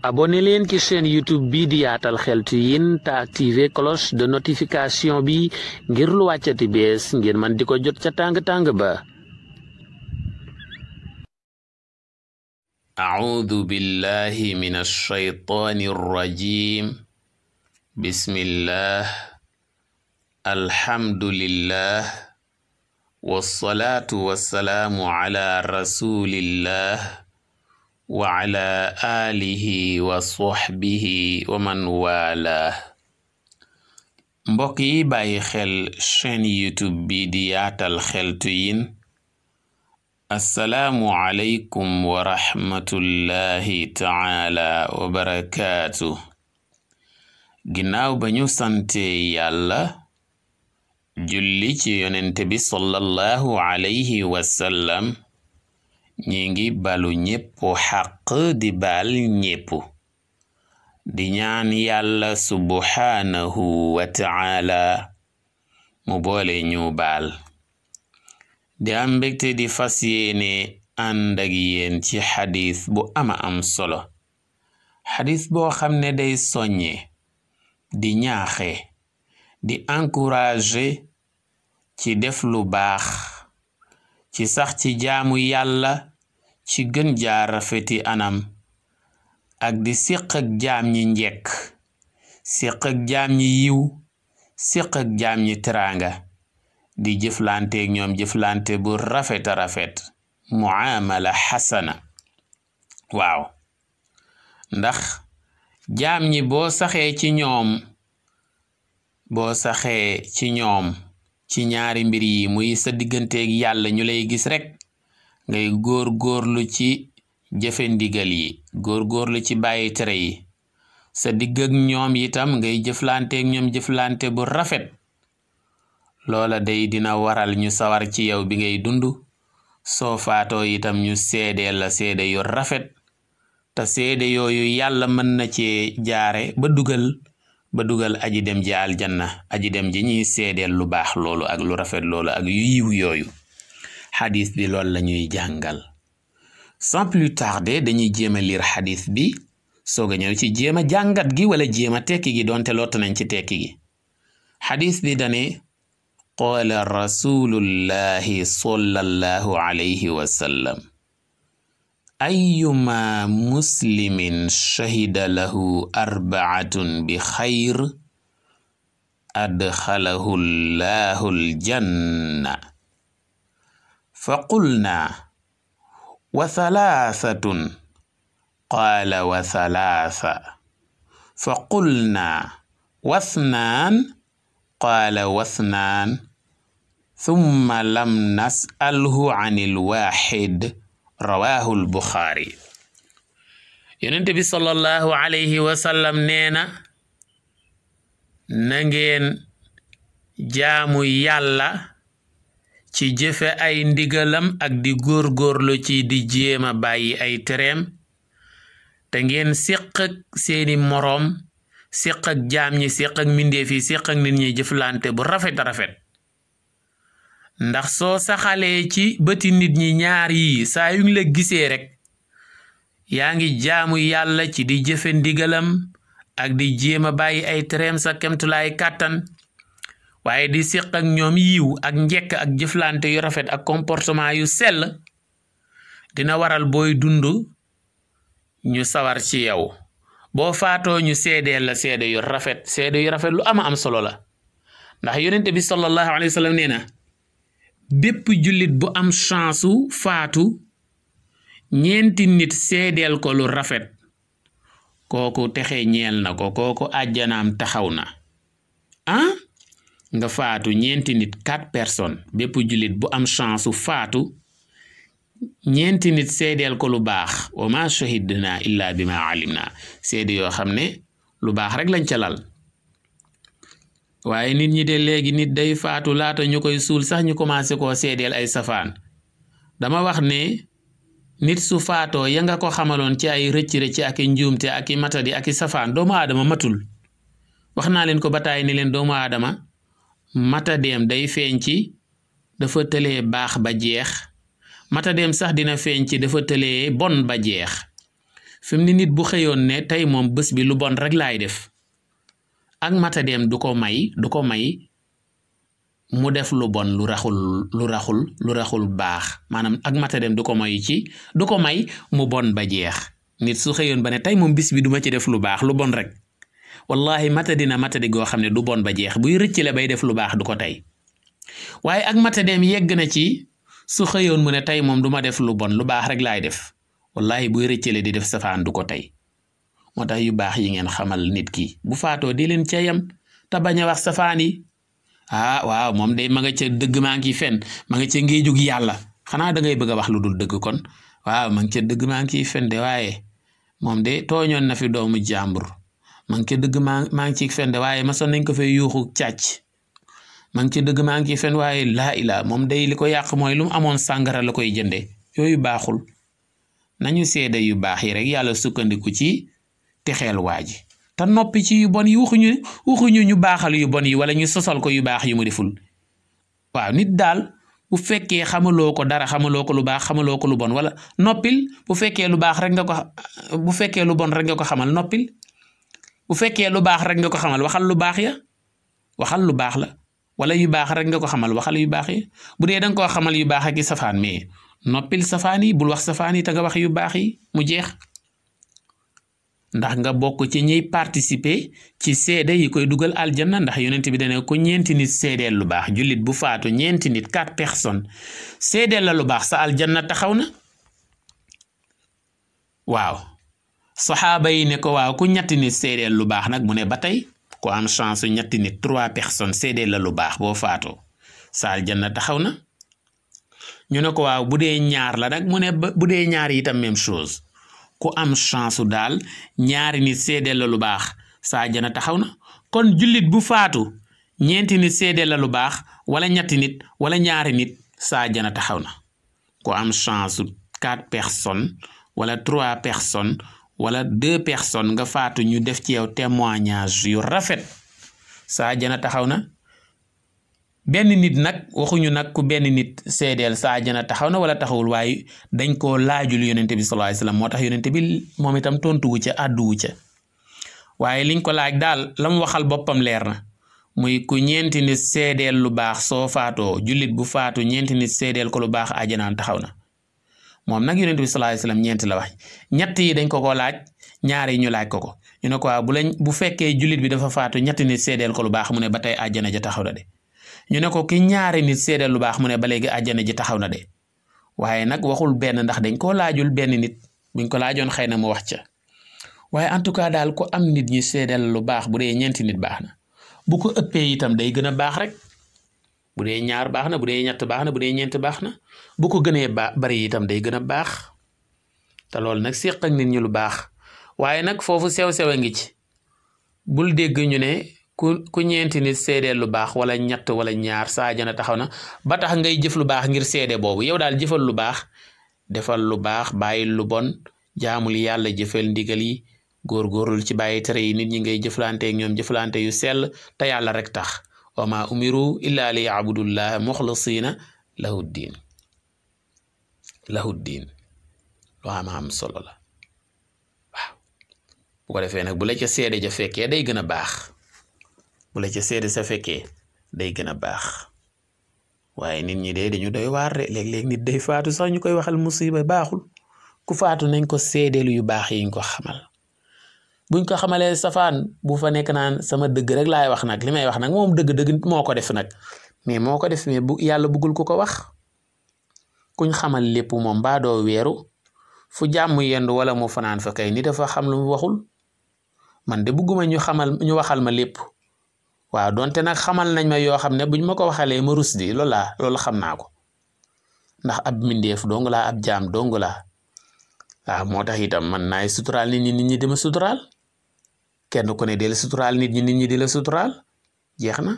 abonné leen ci chaîne YouTube bi di Yaatal Xeltu Yin te activé cloche de notification bi ngir lu wàccati bees ngir man di ko jot ca tàng-tàng ba. A'uudu billahi minash shaytaanir rajiim. Bismillah. Alhamdulillah. Wassalaatu wassalaamu ala rasulillah. wa ala alihi wa sahbihi wa man wala. mbokk yi bàyyi xel chaîne YouTube bi di Yaatal Xeltu Yin, assalaamu aleykum wa rahmatullahi taala wa barakaatu. ginnaaw ba ñu sante yàlla julli ci yonente bi sallallahu alayhi wa sallam, ñi ngi balu ñépp xaq di baal ñépp di ñaan yàlla subhaanahu wa ta'ala mu boole ñu baal. di am mbégte di fas yéene ànd ak yéen ci xadis bu ama am solo, xadis boo xam ne day soññe di ñaaxe di encouragé ci def lu baax, ci sax ci jaamu yàlla ci gën jaar rafeti anam, ak di siq ak jaam ñi njekk, siq ak jaam ñi yiw, siq ak jaam ñi teraanga, di jëflanteeg ñoom jëflante bu rafeta rafet, muamala xasana. waaw, ndax jaam ñi boo saxee ci ñoom ci ñaari mbir yi, muy sa digganteeg yàlla ñu lay gis rek ngay góor-góorlu ci jëfe ndigal yi, góor-góorlu ci bàyyi tere yi, sa digg ak ñoom itam ngay jëflanteeg ñoom jëflante bu rafet, loola day dina waral ñu sawar ci yow bi ngay dund. soo faatoo itam ñu seede la seede yu rafet, te seede yooyu yàlla mën na cee jaare ba dugal aji dem ji aljanna, aji dem ji ñuy seedeel lu baax loolu ak lu rafet loolu ak yu yiw yooyu. xadis bi loolu la ñuy jàngal. sans plus tarder dañuy jéem a lire xadis bi soog a ñëw ci jéem a jàngat gi wala jéem a tekki gi doonte lott nañ ci tekki gi. xadis bi dane qaala rasulullahi sallallahu alayhi wa sallam ayyuma muslimin shahida lahu arba'atun bi xayr adxalahu llahu aljanna. fa qulna wa thalathatun qaala wa thalatha. fa qulna wa thnaan qaala wa thnaan. thumma lam nas'alhu anil waahid. rawaahu al-Buxaari. yonent bi sallallahu alayhi wa sallam nee na ngeen jaamu yàlla ci jëfe ay ndigalam ak di góorgóorlu ci di jéema bàyyi ay tereem, te ngeen siq ak seeni moroom, siq ak jaam ñi, siq ak mbindeef yi, siq ak nit ñi jëflante bu rafet rafet. ndax soo saxalee ci bëti nit ñi ñaar yi, saa yu ngi la gisee rek yaa ngi jaamu yàlla ci di jëfe ndigalam ak di jéema bàyyi ay tereem sa kemtulaay kàttan, waaye di siq ak ñoom yiw ak njekk ak jëflante yu rafet ak comportement yu sell, dina waral booy dund ñu sawar ci yow. boo faatoo ñu seedeel la seede yu rafet lu ama am solo la. ndax yonent bi sallallahu alayhi wa sallam nee na bépp jullit bu am chance u faatu ñeenti nit seedeel ko lu rafet, kooku texe ñeel na ko, kooku àjjanaam taxaw na. nga faatu ñeenti nit, 4 personnes, bépp jullit bu am chance u faatu ñeenti nit seedeel ko lu baax, wa ma shahidna illa bima alimna, seede yoo xam ne lu baax rek lañ ca lal. waaye nit ñi de léegi nit day faatu laata ñu koy suul sax ñu commencé koo seedeel ay safaan. dama wax ne nit su faatoo ya nga ko xamaloon ci ay rëcc-rëcc ak i njuumte ak i matadi ak i safaan, doomu aadama matul. wax naa leen ko bataay ni leen doomu aadama matadeem day feeñ ci dafa tëlee baax ba jeex, matadeem sax dina feeñ ci dafa tëlee bon ba jeex. fi mu ne nit bu xëyoon ne tey moom bés bi lu bon rek laay def ak matadeem du ko may mu def lu bon lu raxul baax maanaam ak matadeem du ko may mu bon ba jeex. nit su xëyoon ba ne tey moom bis bi duma ci def lu baax lu bon rek wallahi matadi goo xam ne du bon ba jeex buy rëccale bay def lu baax du ko tey waaye ak matadeem yegg na ci su xëyoon mu ne tey moom duma def lu bon lu baax rek laay def wallahi buy rëccale di def safaan du ko tey. moo tax yu baax yi ngeen xamal nit ki bu faatoo di leen ca yam te bañ a wax safaan yi waaw moom day ma nga ca dëgg maa ngi fen ma nga ca ngéejug yàlla xanaa da ngay bëgg a wax lu dul dëgg kon waaw ma ngi ca dëgg maa ngi fen de waaye moom de tooñoon na fi doomu jàmbur ma ngi ca dëgg maa ngi ciy fen de waaye ma son nañ ko fay yuuxu càcc ma ngi ca dëgg maa ngi ciy fen waaye laa ilaa moom day li ko yàq mooy lu mu amoon sàngara la koy jënde yooyu baaxul nañu seede yu baax yi rek yàlla sukkandiku ci texeel waa ji te noppi ci yu bon yi waxuñu ñu baaxal yu bon yi wala ñu sosal ko yu baax yu mu deful waaw nit daal bu fekkee xamaloo ko dara xamaloo ko lu baax xamaloo ko lu bon wala noppil bu fekkee lu baax rek nga ko bu fekkee lu bon rek nga ko xamal noppil bu fekkee lu baax rek nga ko xamal waxal lu baax ya waxal lu baax la wala yu baax rek nga ko xamal waxal yu baax yi bu dee danga koo xamal yu baax ak i safaan mais noppil safaan yi bul wax safaan yi te nga wax yu baax yi mu jeex ndax nga bokk ci ñiy participer ci seede yi koy dugal aljanna ndax yonent bi dane ko ñeenti nit seedeel lu baax jullit bu faatu ñeenti nit 4 personnes seedeel la lu baax sa aljanna taxaw na waaw saxaaba yi ne ko waaw ku ñetti nit seedeel lu baax nag mu ne ba tey ko am chance ñetti nit 3 personnes seedeel la lu baax boo faatoo sa aljanna taxaw na ñu ne ko waaw bu dee ñaar la nag mu ne bu dee ñaar itam même chose ku am chance daal ñaari nit seedeel la lu baax sa àjjana taxaw na kon jullit bu faatu ñeenti nit seedeel la lu baax wala ñetti nit wala ñaari nit sa àjjana taxaw na ku am chance 4 personnes wala 3 personnes wala 2 personnes nga faatu ñu def ci yow témoignage yu rafet sa àjjana taxaw na benn nit nag waxuñu nag ku benn nit seedeel sa àjjana taxaw na wala taxawul waaye dañ koo laajul yonente bi sallallahu alayhi wasallam moo tax yonente bi moom itam tontuwu ca àdduwu ca waaye liñ ko laaj daal la mu waxal boppam leer na muy ku ñeenti nit seedeel lu baax soo faatoo jullit bu faatu ñeenti nit seedeel ko lu baax àjjanaan taxaw na moom nag yonente bi sallallahu alayhi wasallam ñeenti la wax ñett yi dañ ko laaj ñaar yi ñu laaj ko ñu ne ko waaw bu fekkee jullit bi dafa faatu ñetti nit seedeel ko lu baax mu ne ba tey àjjana ja taxaw na de ñu ne ko ki ñaari nit seedeel lu baax mu ne ba léegi àjjana ji taxaw na de waaye nag waxul benn ndax dañ koo laajul benn nit buñ ko laajoon xëy na mu wax ca waaye en tout cas daal ko am nit ñi seedeel lu baax bu dee ñeenti nit baax na bu ko ëppee itam day gën a baax rek bu dee ñaar baax na bu dee ñett baax na bu dee ñeent baax na bu ko gënee bari itam day gën a baax te loolu nag séq ak nit ñi lu baax waaye nag foofu sew-sew a ngi ci bul dégg ñu ne ku ñeenti nit seedeel lu baax wala ñett wala ñaar sa àjjana taxaw na ba tax ngay jëf lu baax ngir seede boobu yow daal jëfal lu baax defal lu baax bàyyil lu bon jaamul yàlla jëfal ndigal yi góorgóorlu ci bàyyi tere yi nit ñi ngay jëflante ak ñoom jëflante yu sell te yàlla rek tax wa ma umiru illa li ya'budullaha muxlisina lahu diin loo am solo la waaw bu ko defee nag bu la ca seede ja fekkee day gën a baax bu la ca seede sa fekkee day gën a baax waaye nit ñi de dañu doy waar de léeg-léeg nit day faatu sax ñu koy waxal musiba baaxul ku faatu nañ ko seedeelu yu baax yi ñu ko xamal buñ ko xamalee safaan bu fa nekk naan sama dëgg rek laay wax nag li may wax nag moom dëgg-dëgg moo ko def nag mais moo ko def mais bu yàlla bëggul ko wax kuñ xamal lépp moom mbaa doo weeru fu jàmm yendu wala mu fanaan fa kay ni dafa xam lu mu waxul man de bëgguma ñu waxal ma lépp waaw donte nag xamal nañ ma yoo xam ne buñ ma ko waxalee ma rus di loolu xam naa ko ndax ab mbindeef dong laa ab jaam dong laa waaw moo tax itam man naay suturaal nit ñi dima suturaal kenn ku ne di la suturaal nit ñi di la suturaal jeex na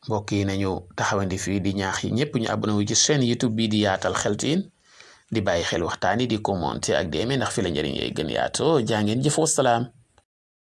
mbokk yi nañu taxawandi fii di ñaax yi ñëpp ñu abonné wu ci chaîne YouTube bii di yaatal xeltiin di bàyyi xel waxtaan yi di commenter ak di aimer ndax fi la njëriñ yay gën yaatoo jaa ngeen jëf wasalaam